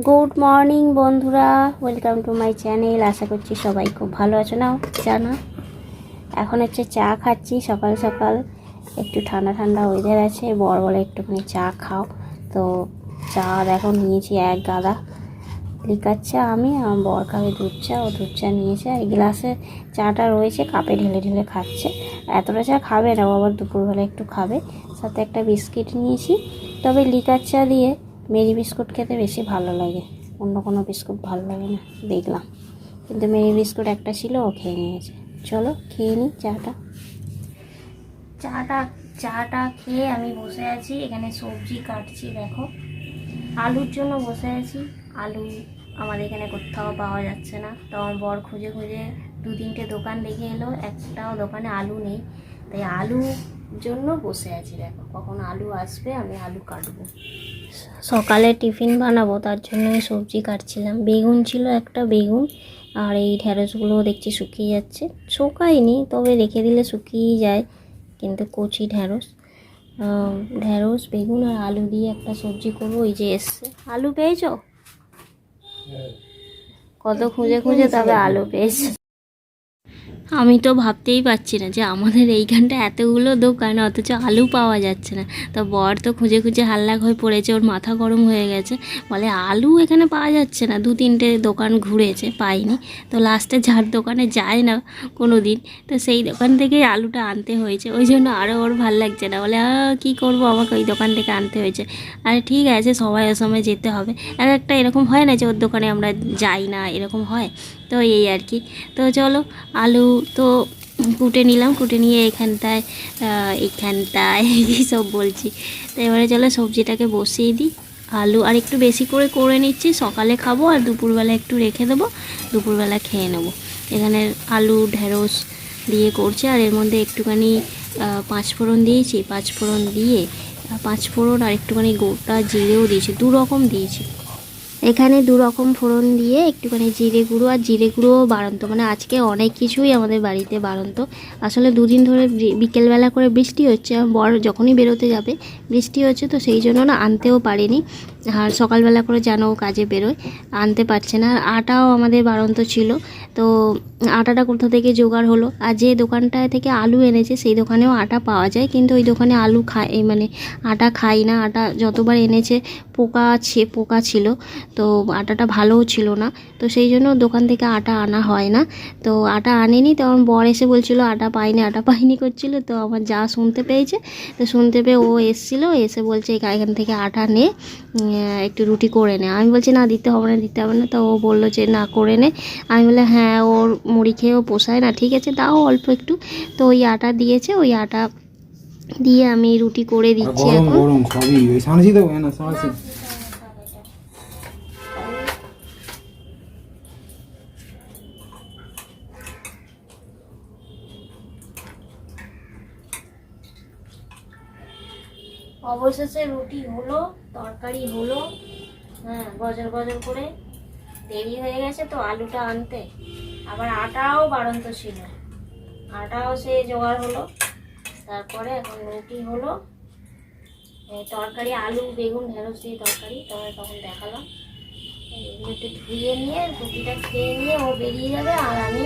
Good morning বন্ধুরা, welcome to my channel. আশা করছি সবাই খুব ভালো আছো। নাও চা না, এখন হচ্ছে চা খাচ্ছি সকাল সকাল। একটু ঠান্ডা ঠান্ডা ওয়েদার আছে, বর বলে একটুখানি চা খাও। তো চা দেখো নিয়েছি এক গাদা লিকার চা। আমি আমার বর খাবে দুধ চা, ও দুধ চা নিয়েছে। আর গ্লাসে চাটা রয়েছে, কাপে ঢেলে ঢেলে খাচ্ছে। এতটা চা খাবে না, ও আবার দুপুরবেলা একটু খাবে। সাথে একটা বিস্কিট নিয়েছি। তবে লিকার চা দিয়ে মেরি বিস্কুট খেতে বেশি ভালো লাগে, অন্য কোনো বিস্কুট ভালো লাগে না দেখলাম। কিন্তু মেরি বিস্কুট একটা ছিল, ও খেয়ে নিয়েছে। চলো খেয়ে নিই চাটা। চাটা খেয়ে আমি বসে আছি, এখানে সবজি কাটছি। দেখো আলুর জন্য বসে আছি। আলু আমাদের এখানে কোথাও পাওয়া যাচ্ছে না। তো আমার বর খুঁজে খুঁজে 2-3টে দোকান দেখে এলো, একটাও দোকানে আলু নেই। তাই আলুর জন্য বসে আছি। দেখো কখন আলু আসবে, আমি আলু কাটবো। সকালে টিফিন বানাবো, তার জন্য সবজি কাটছিলাম। বেগুন ছিল একটা, বেগুন আর এই ঢ্যাঁড়সগুলো দেখছি শুকিয়ে যাচ্ছে। শুকায়নি, তবে রেখে দিলে শুকিয়ে যায়, কিন্তু কচি ঢ্যাঁড়স। বেগুন আর আলু দিয়ে একটা সবজি করবো। ওই যে এসছে, আলু পেয়েছো? কত খুঁজে খুঁজে তবে আলু পেয়েছে। আমি তো ভাবতেই পারছি না যে আমাদের এইখানটা এতগুলো দোকান, অথচ আলু পাওয়া যাচ্ছে না। তো বর তো খুঁজে খুঁজে হাল্লা হয়ে পড়েছে, ওর মাথা গরম হয়ে গেছে। বলে আলু এখানে পাওয়া যাচ্ছে না, 2-3টে দোকান ঘুরেছে, পাইনি। তো লাস্টে যার দোকানে যায় না কোনো দিন, তো সেই দোকান থেকেই আলুটা আনতে হয়েছে। ওই জন্য আরও ওর ভাল লাগছে না। বলে কী করবো, আমাকে ওই দোকান থেকে আনতে হয়েছে। আরে ঠিক আছে, সবাই ওর সময় যেতে হবে। একটা এরকম হয় না যে ওর দোকানে আমরা যাই না, এরকম হয়। তো এই আর কি। তো চলো আলু তো কুটে নিলাম, কুটে নিয়ে এইখানটায় কী সব বলছি। তো এবারে চলো সবজিটাকে বসিয়ে দিই। আলু আর একটু বেশি করে নিচ্ছি, সকালে খাবো আর দুপুরবেলা একটু রেখে দেবো, দুপুরবেলা খেয়ে নেবো। এখানে আলু ঢেঁড়স দিয়ে করছে, আর এর মধ্যে একটুখানি 5 ফোড়ন দিয়েছি। 5 ফোড়ন দিয়ে 5 ফোড়ন আর একটুখানি গোটা জিরেও দিয়েছি, 2 রকম দিয়েছি। এখানে 2 রকম ফোড়ন দিয়ে একটুখানি জিরে গুঁড়ো, আর জিরে গুঁড়ো বাড়ন্ত, মানে আজকে অনেক কিছুই আমাদের বাড়িতে বাড়ন্ত। আসলে 2 দিন ধরে বিকেলবেলা করে বৃষ্টি হচ্ছে, বর যখনই বেরোতে যাবে বৃষ্টি হচ্ছে, তো সেই জন্য না আনতেও পারিনি। আর সকালবেলা করে যেন কাজে বেরোয়, আনতে পারছে না। আর আটাও আমাদের বাড়ন্ত ছিল, তো আটাটা কোথা থেকে জোগাড় হলো। আর যে দোকানটায় থেকে আলু এনেছে সেই দোকানেও আটা পাওয়া যায়, কিন্তু ওই দোকানে আলু মানে আটা খাই না। আটা যতবার এনেছে পোকা ছিল, তো আটাটা ভালোও ছিল না। তো সেই জন্য দোকান থেকে আটা আনা হয় না। তো আটা আনেনি, তখন বর এসে বলছিল আটা পাইনি করছিল। তো আমার যা শুনতে পেয়েছে, তো শুনতে পেয়ে ও এসেছিলো, এসে বলছে এখান থেকে আটা নে, একটু রুটি করে নে। আমি বলছি না, দিতে হবে না। তো ও বললো যে না, করে নে। আমি বলে হ্যাঁ, ওর মুড়ি খেয়েও পোষায় না, ঠিক আছে দাও অল্প একটু। তো ওই আটা দিয়েছে, ওই আটা দিয়ে আমি রুটি করে দিচ্ছি এখন। অবশেষে রুটি হলো, তরকারি হলো। হ্যাঁ, গজর করে দেরি হয়ে গেছে তো আলুটা আনতে। আবার আটাও বাড়ন্ত ছিল, আটাও সে জোগাড় হলো। তারপরে এখন রুটি হলো, তরকারি আলু বেগুন ঢেঁড়স দিয়ে তরকারি। তখন দেখালাম। এগুলো একটু ধুয়ে নিয়ে রুটিটা খেয়ে নিয়ে ও বেরিয়ে যাবে, আর আমি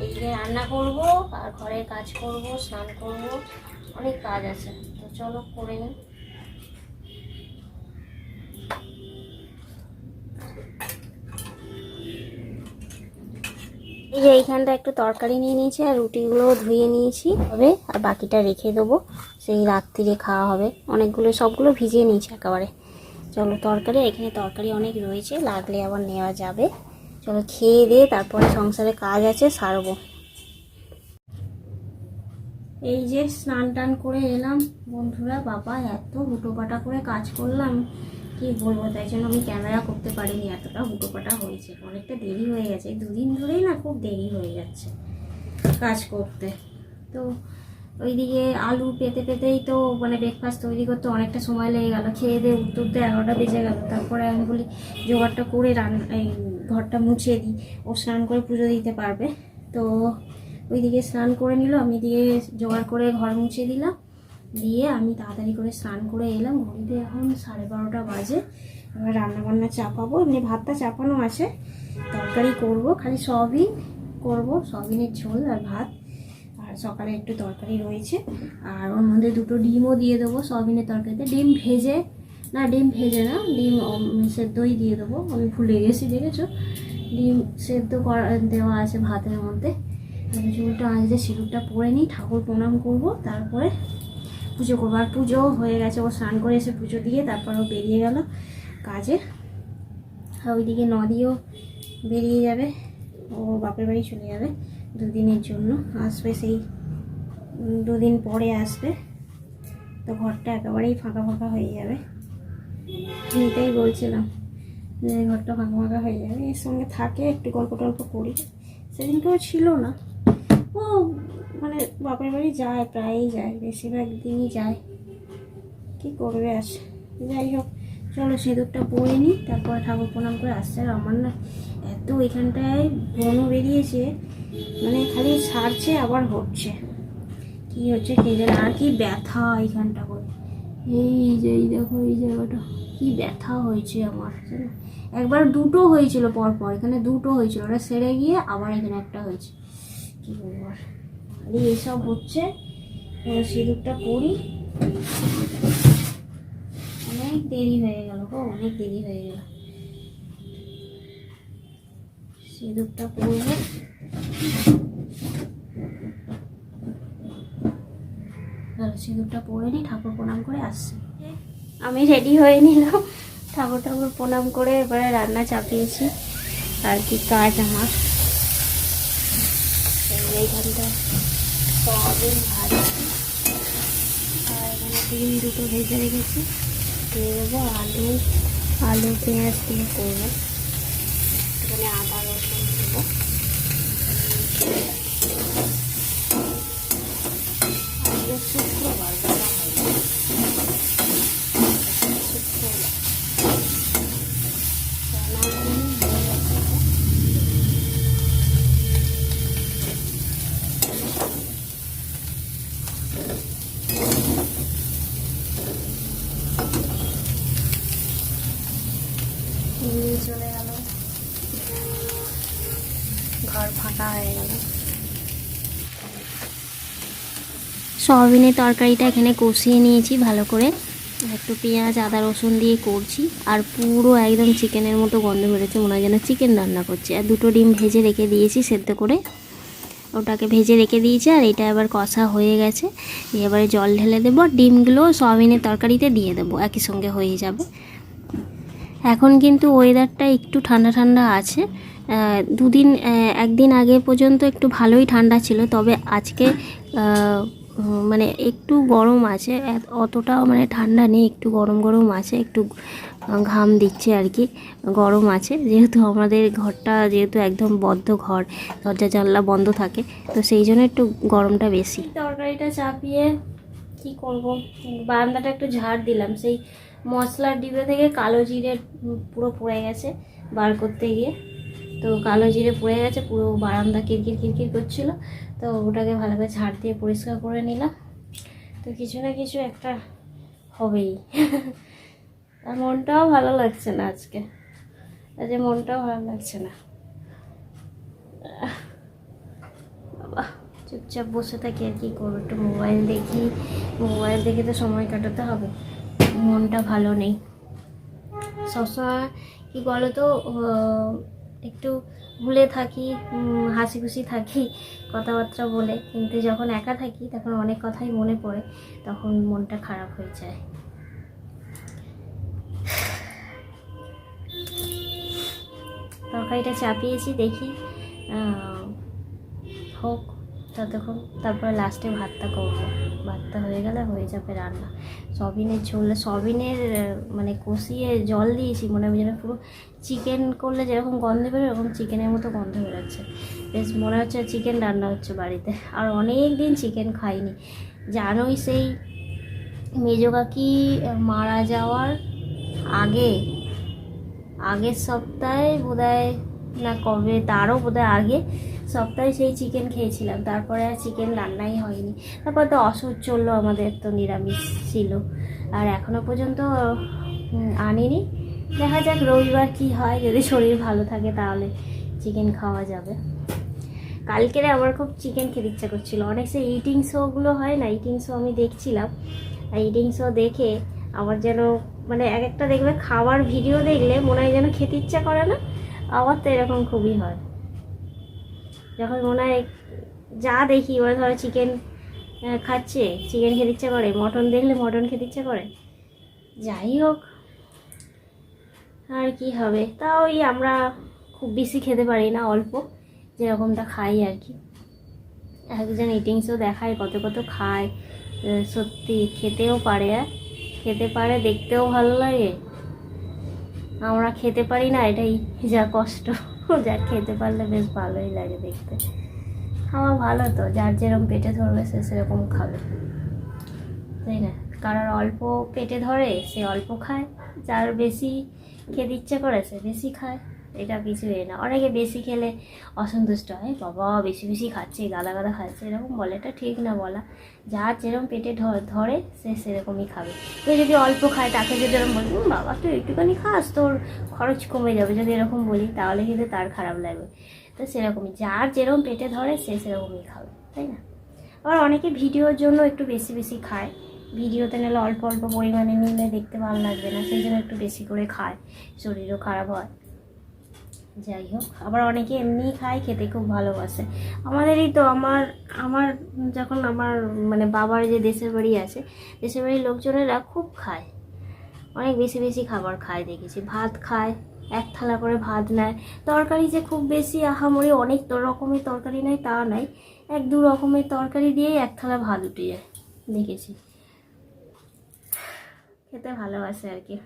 এইদিকে রান্না করব, আর ঘরের কাজ করব, স্নান করব, অনেক কাজ আছে। তো চলো করে নিই। এই যে এইখানটা একটু তরকারি নিয়ে নিয়েছি, আর রুটিগুলো ধুয়ে নিয়েছি হবে, আর বাকিটা রেখে দেবো, সেই রাত্রিরে খাওয়া হবে। সবগুলো ভিজিয়ে নিয়েছি একেবারে। চলো তরকারি, এখানে তরকারি অনেক রয়েছে, লাগলে আবার নেওয়া যাবে। চলো খেয়ে দিয়ে তারপরে সংসারে কাজ আছে সারবো। এই যে স্নান টান করে এলাম বন্ধুরা। বাবা এত হুটোপাটা করে কাজ করলাম, কি বলবো। তাই জন্য আমি ক্যামেরা করতে পারিনি, এতটা হুটোপাটা হয়েছে, অনেকটা দেরি হয়ে গেছে। 2 দিন ধরেই না খুব দেরি হয়ে যাচ্ছে কাজ করতে। তো ওইদিকে আলু পেতেই তো মানে ব্রেকফাস্ট তৈরি করতে অনেকটা সময় লেগে গেল। খেয়ে দিয়ে উঠতে 11টা বেজে গেল। তারপরে আমি বলি জোগাড়টা করে এই ঘরটা মুছিয়ে দিই, ও স্নান করে পুজো দিতে পারবে। তো ওইদিকে স্নান করে নিল, আমি দিয়ে জোগাড় করে ঘর মুছিয়ে দিলাম। দিয়ে আমি তাড়াতাড়ি করে স্নান করে এলাম। ঘড়িতে এখন 12:30 বাজে। এবার রান্নাবান্না চাপাবো, এমনি ভাতটা চাপানো আছে, তরকারি করব, খালি সয়াবিন করব, সয়াবিনের ঝোল আর ভাত। আর সকালে একটু তরকারি রয়েছে, আর ওর মধ্যে 2টো ডিমও দিয়ে দেবো সয়াবিনের তরকারিতে। ডিম ভেজে না, ডিম সেদ্ধই দিয়ে দেবো, আমি ভুলে গেছি, দেখেছো? ডিম সেদ্ধ করা দেওয়া আছে ভাতের মধ্যে। ঝোলটা আজকে সিঁদুরটা পরে নিই, ঠাকুর প্রণাম করব, তারপরে পুজো করবো। আর পুজো হয়ে গেছে, ও স্নান করে এসে পুজো দিয়ে তারপর ও বেরিয়ে গেল কাজে। আর ওইদিকে নদীও বেরিয়ে যাবে, ও বাপের বাড়ি চলে যাবে 2 দিনের জন্য, আসবে সেই 2 দিন পরে আসবে। তো ঘরটা একেবারেই ফাঁকা ফাঁকা হয়ে যাবে, এটাই বলছিলাম যে ঘরটা ফাঁকা ফাঁকা হয়ে যাবে। এর সঙ্গে থাকে, একটু গল্প টল্প করি। সেদিনকেও ছিল না, ও মানে বাপের বাড়ি যায়, প্রায়ই যায়, বেশিরভাগ দিনই যায়, কী করবে আর। যাই হোক, চলো সিঁদুরটা পরে নিই, তারপরে ঠাকুর প্রণাম করে আসছে। আর আমার না এত এখানটায় বনও বেরিয়েছে, মানে খালি সারছে আবার হচ্ছে, কি হচ্ছে কে জানে। আর কি ব্যথা এইখানটা করে, এই যে এই দেখো এই জায়গাটা কি ব্যথা হয়েছে আমার। একবার 2টো হয়েছিল পরপর, এখানে 2টো হয়েছিল, ওটা সেরে গিয়ে আবার এখানে একটা হয়েছে, কি বলবো আর। এইসব হচ্ছে, সিঁদুরটা পরি। অনেক দেরি হয়ে গেল গো, অনেক দেরি হয়ে গেল। সিঁদুরটা পরবো, সিঁদুরটা পরে নিই, ঠাকুর প্রণাম করে আসছি। আমি রেডি হয়ে নিলাম, ঠাকুর প্রণাম করে এবারে রান্না চাপিয়েছি। আর কি কাজ আমার, এইখানটা সয়াবিন ভাজা, আর এখানে ডিম 2টো ভেজে রেখেছি, দিয়ে দেবো আলু পেঁয়াজ দিয়ে করবো। এখানে আদা রসুন দেবো, শুক্রবার চলে গেল, ঘর ফাঁকা হয়ে গেল। সয়াবিনের তরকারিটা এখানে কষিয়ে নিয়েছি ভালো করে, একটু পেঁয়াজ আদা রসুন দিয়ে করছি। আর পুরো একদম চিকেনের মতো গন্ধ বেরোচ্ছে, মনে হয় যেন চিকেন রান্না করছে। আর 2টো ডিম ভেজে রেখে দিয়েছি সেদ্ধ করে, ওটাকে ভেজে রেখে দিয়েছি। আর এটা এবার কষা হয়ে গেছে, এবারে জল ঢেলে দেবো, ডিমগুলো সয়াবিনের তরকারিতে দিয়ে দেবো, একই সঙ্গে হয়ে যাবে। এখন কিন্তু ওয়েদারটা একটু ঠান্ডা ঠান্ডা আছে, 2 দিন 1 দিন আগে পর্যন্ত একটু ভালোই ঠান্ডা ছিল, তবে আজকে মানে একটু গরম আছে, অতটাও মানে ঠান্ডা নেই, একটু গরম গরম আছে, একটু ঘাম দিচ্ছে আর কি, গরম আছে। যেহেতু আমাদের ঘরটা যেহেতু একদম বদ্ধ ঘর, দরজা জানলা বন্ধ থাকে, তো সেই জন্য একটু গরমটা বেশি। তরকারিটা চাপিয়ে কি করব, বারান্দাটা একটু ঝাড় দিলাম, সেই মশলার ডিবে থেকে কালো জিরে পুরো পড়ে গেছে বার করতে গিয়ে, তো কালো জিরে পড়ে গেছে, পুরো বারান্দা কিরকির কিরকির করছিল, তো ওটাকে ভালো করে ঝাড় দিয়ে পরিষ্কার করে নিলাম। তো কিছু না কিছু একটা হবেই। আর মনটাও ভালো লাগছে না আজকে, মনটাও ভালো লাগছে না। বাবা, চুপচাপ বসে থাকি আর কি করবো, একটু মোবাইল দেখি, মোবাইল দেখে তো সময় কাটাতে হবে, মনটা ভালো নেই। সবসময় কি বলো তো, একটু ভুলে থাকি, হাসি খুশি থাকি কথাবার্তা বলে, কিন্তু যখন একা থাকি তখন অনেক কথাই মনে পড়ে, তখন মনটা খারাপ হয়ে যায়। তরকারিটা চাপিয়েছি, দেখি হোক ততক্ষণ, তারপরে লাস্টে ভাতটা করবো, ভাতটা হয়ে গেলে হয়ে যাবে রান্না। সয়াবিনের ঝোল, সয়াবিনের মানে কষিয়ে জল দিয়েছি, মনে হয় যেন পুরো চিকেন করলে যেরকম গন্ধ বেরোয়, এরকম চিকেনের মতো গন্ধ বেরোচ্ছে, বেশ মনে হচ্ছে চিকেন রান্না হচ্ছে বাড়িতে। আর অনেক দিন চিকেন খাইনি, জানোই সেই মেজো কাকি মারা যাওয়ার আগের সপ্তাহে বোধহয়, না কবে, তারও বোধহয় আগে সপ্তাহে সেই চিকেন খেয়েছিলাম, তারপরে আর চিকেন রান্নাই হয়নি। তারপর তো অসহ্য চললো, আমাদের তো নিরামিষ ছিল, আর এখনও পর্যন্ত আনিনি, দেখা যাক রবিবার কি হয়, যদি শরীর ভালো থাকে তাহলে চিকেন খাওয়া যাবে। কালকেরে আমার খুব চিকেন খেতে ইচ্ছা করছিল, অনেক সে ইটিং শোগুলো হয় না, ইটিং শো আমি দেখছিলাম, আর ইটিং শো দেখে আমার যেন মানে এক একটা দেখবে খাওয়ার ভিডিও দেখলে মনে হয় যেন খেতে ইচ্ছা করে না, আমার তো এরকম খুবই হয়। যখন মনে হয় যা দেখি ওরা ধরো চিকেন খাচ্ছে, চিকেন খেতে ইচ্ছা করে, মটন দেখলে মটন খেতে ইচ্ছা করে। যাই হোক, আর কি হবে, তা ওই আমরা খুব বেশি খেতে পারি না, অল্প যেরকমটা খাই আর কি। একজন ইটিংসও দেখায় কত কত খায়, সত্যি খেতেও পারে, খেতে পারে, দেখতেও ভালো লাগে। আমরা খেতে পারি না, এটাই যা কষ্ট। যা খেতে পারলে বেশ ভালোই লাগে দেখতে। খাওয়া ভালো তো, যার যেরকম পেটে ধরবে সে সেরকম খাবে, তাই না? কারোর অল্প পেটে ধরে সে অল্প খায়, যার বেশি খেতে ইচ্ছে করে সে বেশি খায়, এটা কিছু না। অনেকে বেশি খেলে অসন্তুষ্ট হয়, বাবা বেশি বেশি খাচ্ছে, গাদা গাদা খাচ্ছে, এরকম বলে, এটা ঠিক না বলা। যার যেরকম পেটে ধরে সে সেরকমই খাবে। কেউ যদি অল্প খায় তাকে যদি এরকম বলি বাবা তুই একটুখানি খাস, তোর খরচ কমে যাবে, যদি এরকম বলি তাহলে কিন্তু তার খারাপ লাগবে। তো সেরকমই যার যেরকম পেটে ধরে সে সেরকমই খাবে, তাই না? আবার অনেকে ভিডিওর জন্য একটু বেশি বেশি খায়, ভিডিওতে নিলে অল্প অল্প পরিমাণে নিলে দেখতে ভালো লাগবে না, সেই জন্য একটু বেশি করে খায়, শরীরও খারাপ হয়। যাই হোক, আবার অনেকে এমনিই খায়, খেতে খুব ভালোবাসে। আমাদেরই তো আমার আমার যখন আমার মানে বাবার যে দেশের বাড়ি আছে, দেশের বাড়ির লোকজনেরা খুব খায়, অনেক বেশি বেশি খাবার খায় দেখেছি। ভাত খায়, এক থালা করে ভাত নেয়, তরকারি যে খুব বেশি আহামরি অনেক রকমের তরকারি নেয় তা নাই, এক দু রকমের তরকারি দিয়েই এক থালা ভাত উঠে যায় দেখেছি। খেতে ভালোবাসে আর কি।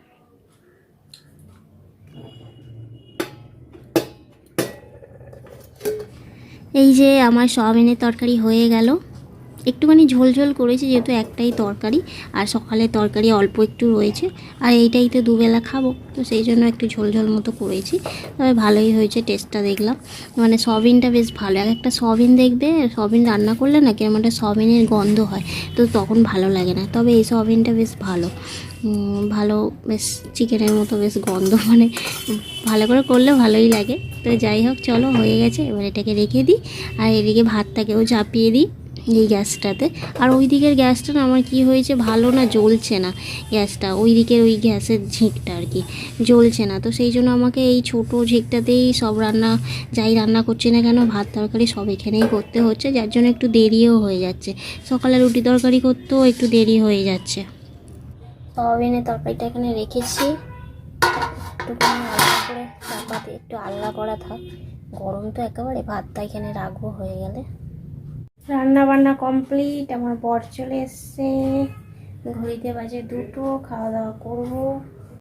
এই যে আমার সয়াবিনের তরকারি হয়ে গেল, একটুখানি ঝোল ঝোল করেছি যেহেতু একটাই তরকারি, আর সকালে তরকারি অল্প একটু রয়েছে, আর এইটাই তো দুবেলা খাবো, তো সেই জন্য একটু ঝোল ঝোল মতো করেছি। তবে ভালোই হয়েছে, টেস্টটা দেখলাম, মানে সয়াবিনটা বেশ ভালো। এক একটা সয়াবিন দেখবে, সয়াবিন রান্না করলে না কেমন একটা সয়াবিনের গন্ধ হয়, তো তখন ভালো লাগে না। তবে এই সয়াবিনটা বেশ ভালো, ভালো, বেশ চিকেনের মতো বেশ গন্ধ, মানে ভালো করে করলে ভালোই লাগে। তো যাই হোক, চলো হয়ে গেছে, এবার এটাকে রেখে দিই, আর এদিকে ভাতটাকেও চাপিয়ে দিই এই গ্যাসটাতে। আর ওই দিকের গ্যাসটা না আমার কী হয়েছে, ভালো না জ্বলছে না গ্যাসটা, ওই দিকের ওই গ্যাসের ঝিঁকটা আর কি জ্বলছে না, তো সেই জন্য আমাকে এই ছোটো ঝিঁকটাতেই সব রান্না, যাই রান্না করছি না কেন, ভাত তরকারি সব এখানেই করতে হচ্ছে, যার জন্য একটু দেরিও হয়ে যাচ্ছে। সকালে রুটি তরকারি করতেও একটু দেরি হয়ে যাচ্ছে। সয়াবিনের তরকারিটা এখানে রেখেছি, একটুখানি আলাদা করে চাপাতে একটু আলাদা করা থাক, গরম তো একেবারে, ভাতটা এখানে রাখবো হয়ে গেলে। রান্না বান্না কমপ্লিট, আমার বর চলে এসছে, ঘড়িতে বাজে 2টো, খাওয়া দাওয়া করবো।